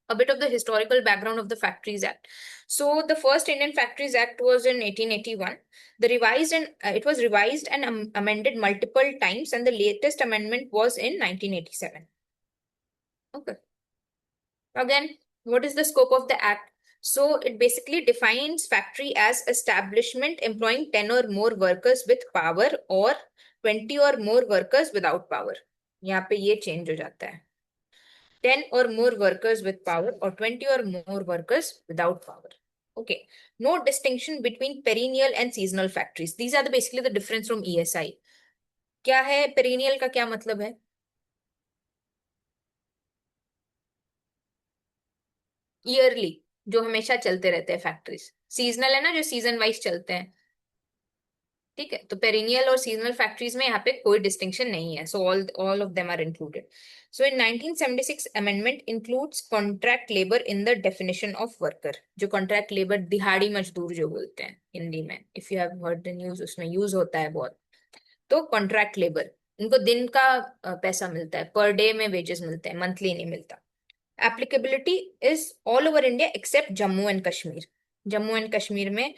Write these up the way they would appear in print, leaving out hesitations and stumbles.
a bit of the historical background of the Factories Act. So the first Indian Factories Act was in 1881. It was revised and amended multiple times, and the latest amendment was in 1987. Okay. Again, what is the scope of the act? So it basically defines factory as establishment employing 10 or more workers with power or 20 or more workers without power. यहाँ पे ये change हो जाता है. 10 or more workers with power or 20 or more workers without power. Okay. No distinction between perennial and seasonal factories. These are basically the difference from ESI. क्या है perennial का क्या मतलब है? ईयरली, जो हमेशा चलते रहते हैं फैक्ट्रीज. सीजनल है ना, जो सीजन वाइज चलते हैं. ठीक है, तो पेरिनियल और सीजनल फैक्ट्रीज में यहाँ पे कोई डिस्टिंक्शन नहीं है. So all of them are included. So in 1976 amendment includes contract labour in the definition of worker. जो कॉन्ट्रैक्ट लेबर, दिहाड़ी मजदूर जो बोलते हैं हिंदी में, if you have heard the news, उसमें यूज होता है बहुत. तो कॉन्ट्रैक्ट लेबर, इनको दिन का पैसा मिलता है, पर डे में वेजेस मिलते हैं, मंथली नहीं मिलता. Applicability is all over India except Jammu and Kashmir. Jammu and Kashmir में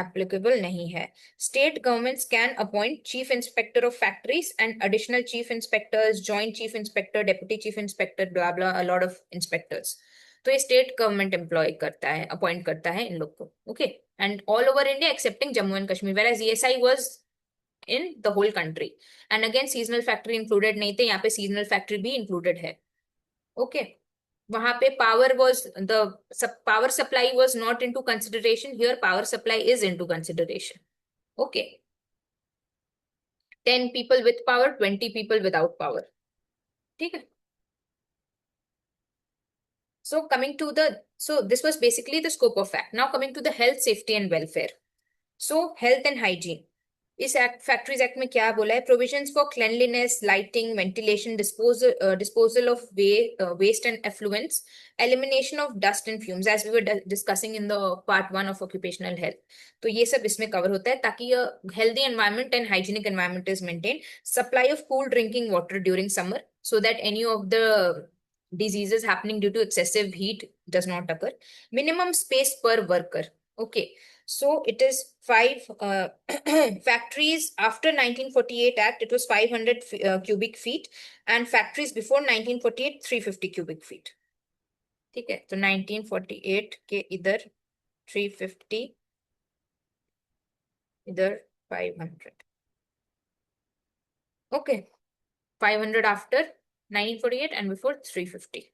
applicable नहीं है. State governments can appoint chief inspector of factories and additional chief inspectors, joint chief inspector, deputy chief inspector, blah blah, a lot of inspectors. तो ये state government employ करता है, appoint करता है इन लोग को. Okay, and all over India excepting Jammu and Kashmir, whereas ESI was in the whole country. And again seasonal factory included नहीं थे, यहाँ पे seasonal factory भी included है. Okay. वहां पे power was the power supply was not into consideration. Here power supply is into consideration. Okay. 10 people with power, 20 people without power. ठीक है. So this was basically the scope of act. Now coming to the health, safety and welfare. So health and hygiene. इस factories act में क्या बोला है? Provisions for cleanliness, lighting, ventilation, disposal of waste and effluence, elimination of dust and fumes, as we were discussing in the part 1 of occupational health. तो ये सब इसमें cover होता है ताकि healthy environment and hygienic environment is maintain. Supply of cool drinking water during summer so that any of the diseases happening due to excessive heat does not occur. Minimum space per worker. Okay. So it is 5 factories after 1948 Act, it was 500 cubic feet, and factories before 1948 350 cubic feet. ठीक है, तो 1948 के इधर 350, इधर 500. Okay, 500 after 1948 and before 350.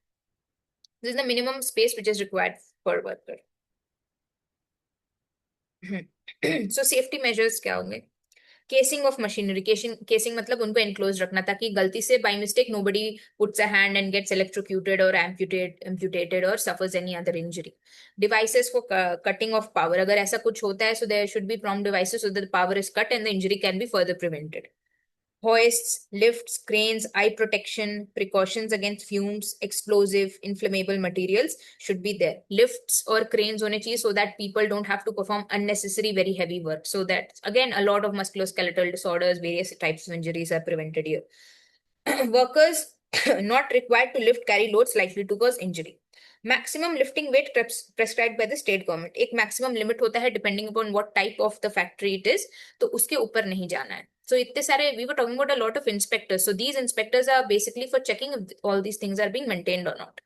This is the minimum space which is required per worker. So safety measures क्या होंगे? Casing of machinery. Casing मतलब उनको एनक्लोज रखना ताकि गलती से by mistake nobody puts a hand and gets electrocuted और amputated और suffers any other injury. Devices for cutting off power. अगर ऐसा कुछ होता है, so there should be prompt devices so that the power is cut and the injury can be further prevented. Hoists, lifts, cranes, eye protection, precautions against fumes, explosive, inflammable materials should be there. Lifts or cranes hone chahiye so that people don't have to perform unnecessary very heavy work. So that again a lot of musculoskeletal disorders, various types of injuries are prevented here. Workers not required to lift carry loads likely to cause injury. Maximum lifting weight prescribed by the state government. एक maximum limit होता है depending upon what type of the factory it is. तो उसके ऊपर नहीं जाना है. So इतने सारे, we were talking about a lot of inspectors. So these inspectors are basically for checking if all these things are being maintained or not.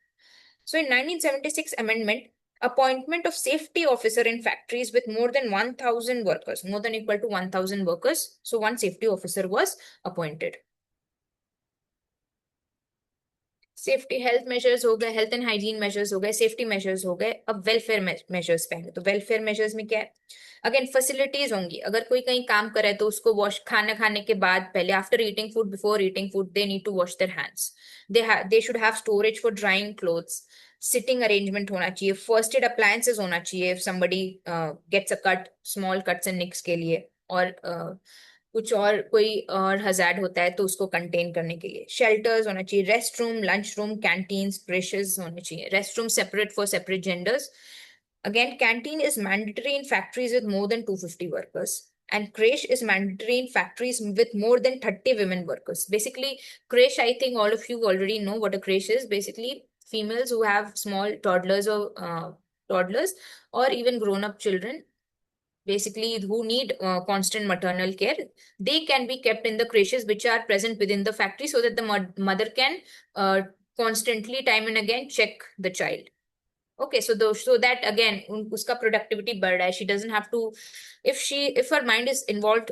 So in 1976 amendment, appointment of safety officer in factories with more than 1,000 workers, more than equal to 1,000 workers. So one safety officer was appointed. Safety health measures हो गए, health and hygiene measures हो गए, safety measures हो गए. अब welfare measures पे आएंगे. तो वेलफेयर मेजर्स में क्या है? अगेन फैसिलिटीज होंगी. अगर कोई कहीं काम करे तो उसको वॉश, खाना खाने के बाद पहले, after eating food, before eating food, they need to wash their hands. They should have storage for drying clothes. Sitting arrangement होना चाहिए. फर्स्ट एड अप्लायंसेस होना चाहिए if somebody gets a cut, small cuts and nicks के लिए. और कुछ और कोई और हजार्ड होता है तो उसको कंटेन करने के लिए. शेल्टर्स होना चाहिए. Rest room, lunch room, canteens, creches होने चाहिए. Rest room separate for separate genders. Again canteen is mandatory in factories with more than 250 workers. And creche is mandatory in factories with more than 30 women workers. Basically, creche, I think all of you already know what a creche is. Basically, females who have small toddlers or even grown up children, basically who need constant maternal care, they can be kept in the creches which are present within the factory so that the mother can constantly, time and again, check the child. Okay, so that again uska productivity बढ़ रहा है. She doesn't have to, if her mind is involved,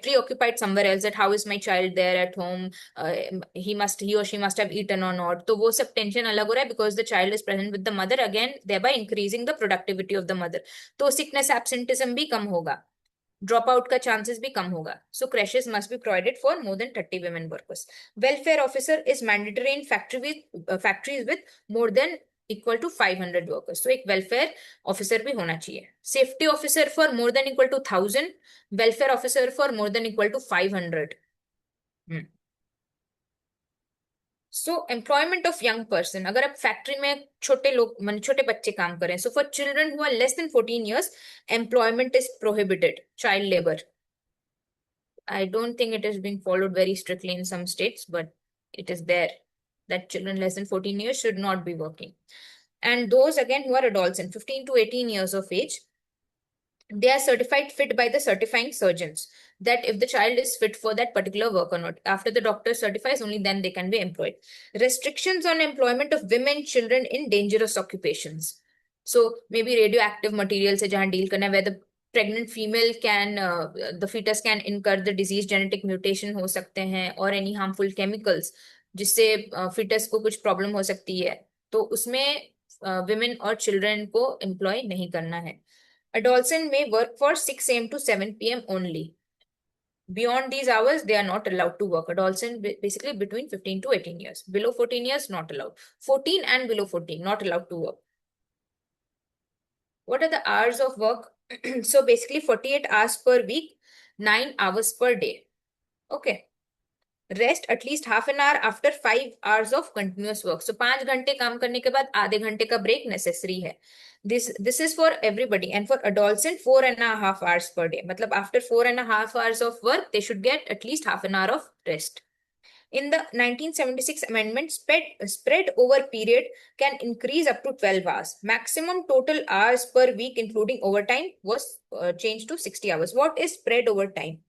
preoccupied somewhere else, that how is my child there at home, he or she must have eaten or not, तो वो सब tension अलग हो रहा है because the child is present with the mother, again thereby increasing the productivity of the mother. तो sickness absenteeism भी कम होगा, ड्रॉप आउट का चांसेस भी कम होगा. सो crashes must be provided for more than 30 women workers. Welfare officer is mandatory in factories with more than equal to 500 workers. So एक welfare officer भी होना चाहिए. Safety officer for more than equal to 1000, welfare officer for more than equal to 500. So employment of young person, अगर आप factory में छोटे लोग मान छोटे बच्चे काम करें, so for children who are less than 14 years employment is prohibited. Child labour, I don't think it is being followed very strictly in some states, but it is there that children less than 14 years should not be working. And those again who are adolescent, 15 to 18 years of age, they are certified fit by the certifying surgeons, that if the child is fit for that particular work or not. After the doctor certifies, only then they can be employed. Restrictions on employment of women, children in dangerous occupations. So maybe radioactive materials se jahan deal karna hai, where the pregnant female can, the fetus can incur the disease, genetic mutation हो सकते हैं, और any harmful chemicals जिससे fetus को कुछ problem हो सकती है, तो उसमें women और children को employ नहीं करना है. Adolescent may work for 6 a.m. to 7 p.m. only. Beyond these hours, they are not allowed to work. Adolescent basically between 15 to 18 years. Below 14 years, not allowed. 14 and below 14, not allowed to work. What are the hours of work? So basically 48 hours per week, 9 hours per day. Okay. Rest at least half an hour after 5 hours of continuous work. So 5 घंटे काम करने के बाद आधे घंटे का break necessary है. This is for everybody, and for adolescent 4.5 hours per day. मतलब after 4.5 hours of work, they should get at least half an hour of rest. In the 1976 amendment, spread over period can increase up to 12 hours. Maximum total hours per week, including overtime, was changed to 60 hours. What is spread over time?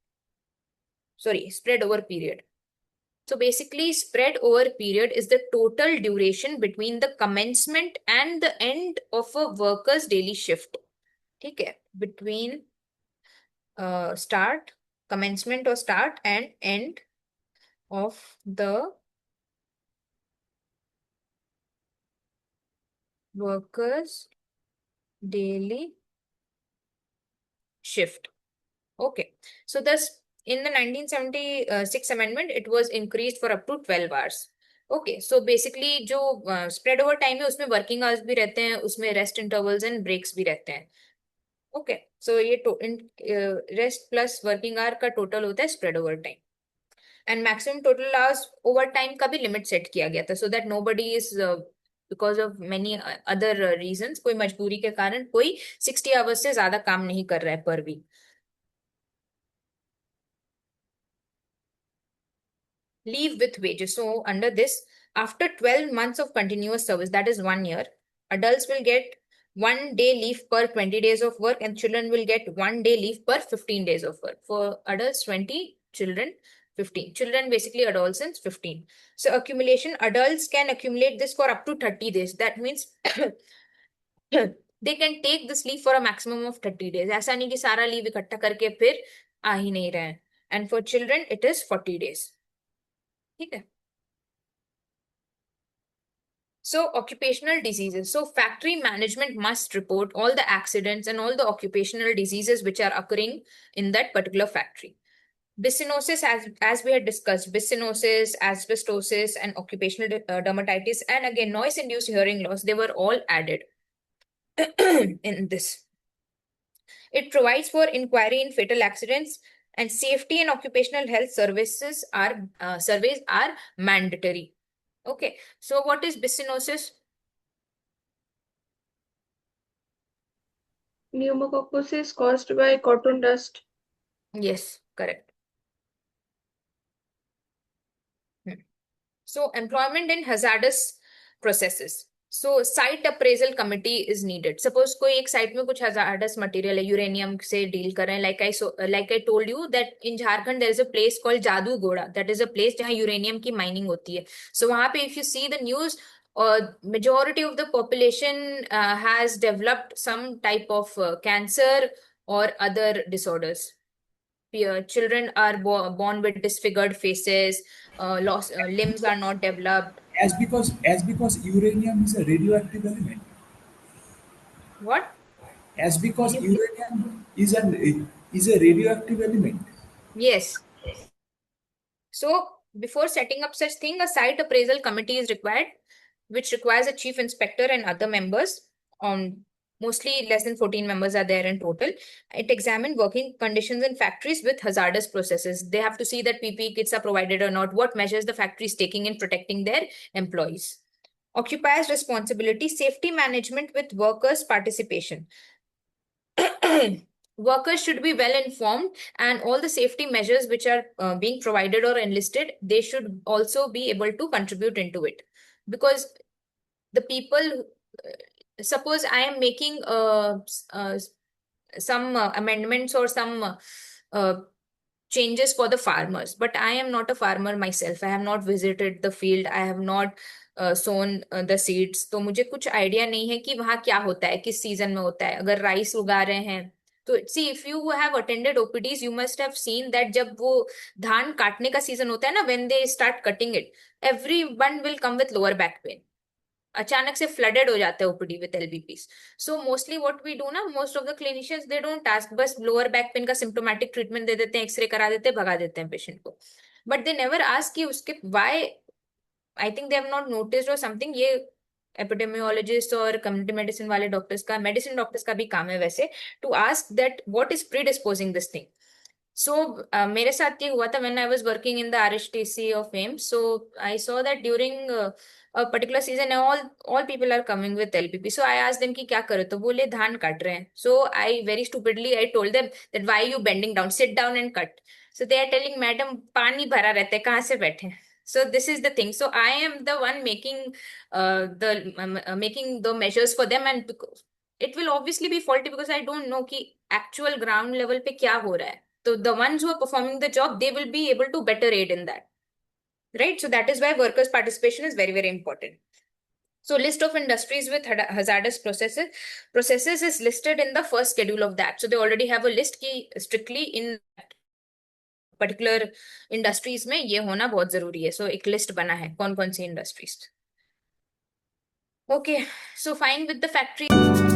Sorry, spread over period. So basically, spread over period is the total duration between the commencement and the end of a worker's daily shift. ठीक है, between start, commencement or start, and end of the worker's daily shift. Okay, so thus in the 1976 amendment, it was increased for up to 12 hours. Okay, so basically जो spread over time है उसमें working hours भी रहते हैं, उसमें rest intervals and breaks भी रहते हैं. ओके, सो ये रेस्ट प्लस वर्किंग आवर का टोटल होता है spread over time. And maximum total hours over time का भी लिमिट सेट किया गया था, so that nobody is, because of many other reasons, कोई मजबूरी के कारण कोई 60 आवर्स से ज्यादा काम नहीं कर रहा है पर week. Leave with wages. So under this, after 12 months of continuous service, that is 1 year, adults will get 1 day leave per 20 days of work, and children will get 1 day leave per 15 days of work. For adults 20, children 15. Children basically adolescents 15. So accumulation, adults can accumulate this for up to 30 days. That means they can take this leave for a maximum of 30 days. ऐसा नहीं कि सारा leave इकट्ठा करके फिर आ ही नहीं रहे हैं. And for children it is 40 days. ठीक है. So occupational diseases. So factory management must report all the accidents and all the occupational diseases which are occurring in that particular factory. Bicynosis, as we had discussed, bicynosis, asbestosis, and occupational dermatitis, and again noise-induced hearing loss, they were all added in this. It provides for inquiry in fatal accidents, and safety and occupational health surveys are mandatory. Okay, so what is bicynosis? Pneumococcosis caused by cotton dust. Yes, correct. So employment in hazardous processes. So site appraisal committee is needed. Suppose कोई एक site में कुछ hazardous material है, uranium से deal कर रहे हैं, like I told you that in Jharkhand there is a place called Jadu Goda, that is a place जहाँ यूरेनियम की माइनिंग होती है. So वहां पे if you see the news, majority of the population has developed some type of cancer or other disorders. Children are born with disfigured faces, limbs are not developed. As because uranium is a radioactive element. What? As Can because you please? uranium is a radioactive element. Yes. So before setting up such thing, a site appraisal committee is required, which requires a chief inspector and other members. Mostly less than 14 members are there in total. It examines working conditions in factories with hazardous processes. They have to see that PPE kits are provided or not, what measures the factory is taking in protecting their employees. Occupiers responsibility, safety management with workers participation. Workers should be well informed, and all the safety measures which are being provided or enlisted, they should also be able to contribute into it. Because the people, suppose I am making some amendments or some uh, changes for the farmers, but I am not a farmer myself. I have not visited the field, I have not sown the seeds. तो मुझे कुछ idea नहीं है कि वहाँ क्या होता है, किस सीजन में होता है. अगर राइस उगा रहे हैं तो see, if you have attended OPDs, you must have seen that जब वो धान काटने का सीजन होता है ना, when they start cutting it, every one will come with lower back pain. अचानक से फ्लडेड हो जाते हैं OPD with LBPs. So mostly what we do ना, most of the clinicians they don't ask, बस लोअर बैक पेन का symptomatic treatment दे देते हैं, एक्सरे करा देते हैं, भगा देते हैं पेशेंट को. बट दे नेवर आस्क कि उसके why. I think they have not noticed or something. ये एपिडेमियोलॉजिस्ट और कम्युनिटी मेडिसिन वाले डॉक्टर्स का, मेडिसिन डॉक्टर्स का भी काम है वैसे, to ask that what is predisposing this thing. So, मेरे साथ ये हुआ था when I was working in the RHTC of AIIMS. So, I saw that during a particular season, all people are coming with LPP. So, I asked them कि क्या करो, तो बोले धान काट रहे हैं. So, I very stupidly I told them that why are you bending down? Sit down and cut. So, they are telling, madam, पानी भरा रहता है, कहाँ से बैठे? So, this is the thing. So, I am the one making the measures for them, and it will obviously be faulty because I don't know कि actual ground level पे क्या हो रहा है. So the ones who are performing the job, they will be able to better aid in that. Right? So that is why workers' participation is very, very important. So list of industries with hazardous processes is listed in the first schedule of that. So they already have a list ki strictly in particular industries में ये होना बहुत जरूरी है. So एक list बना है कौन कौन सी industries. Okay, so fine with the factory.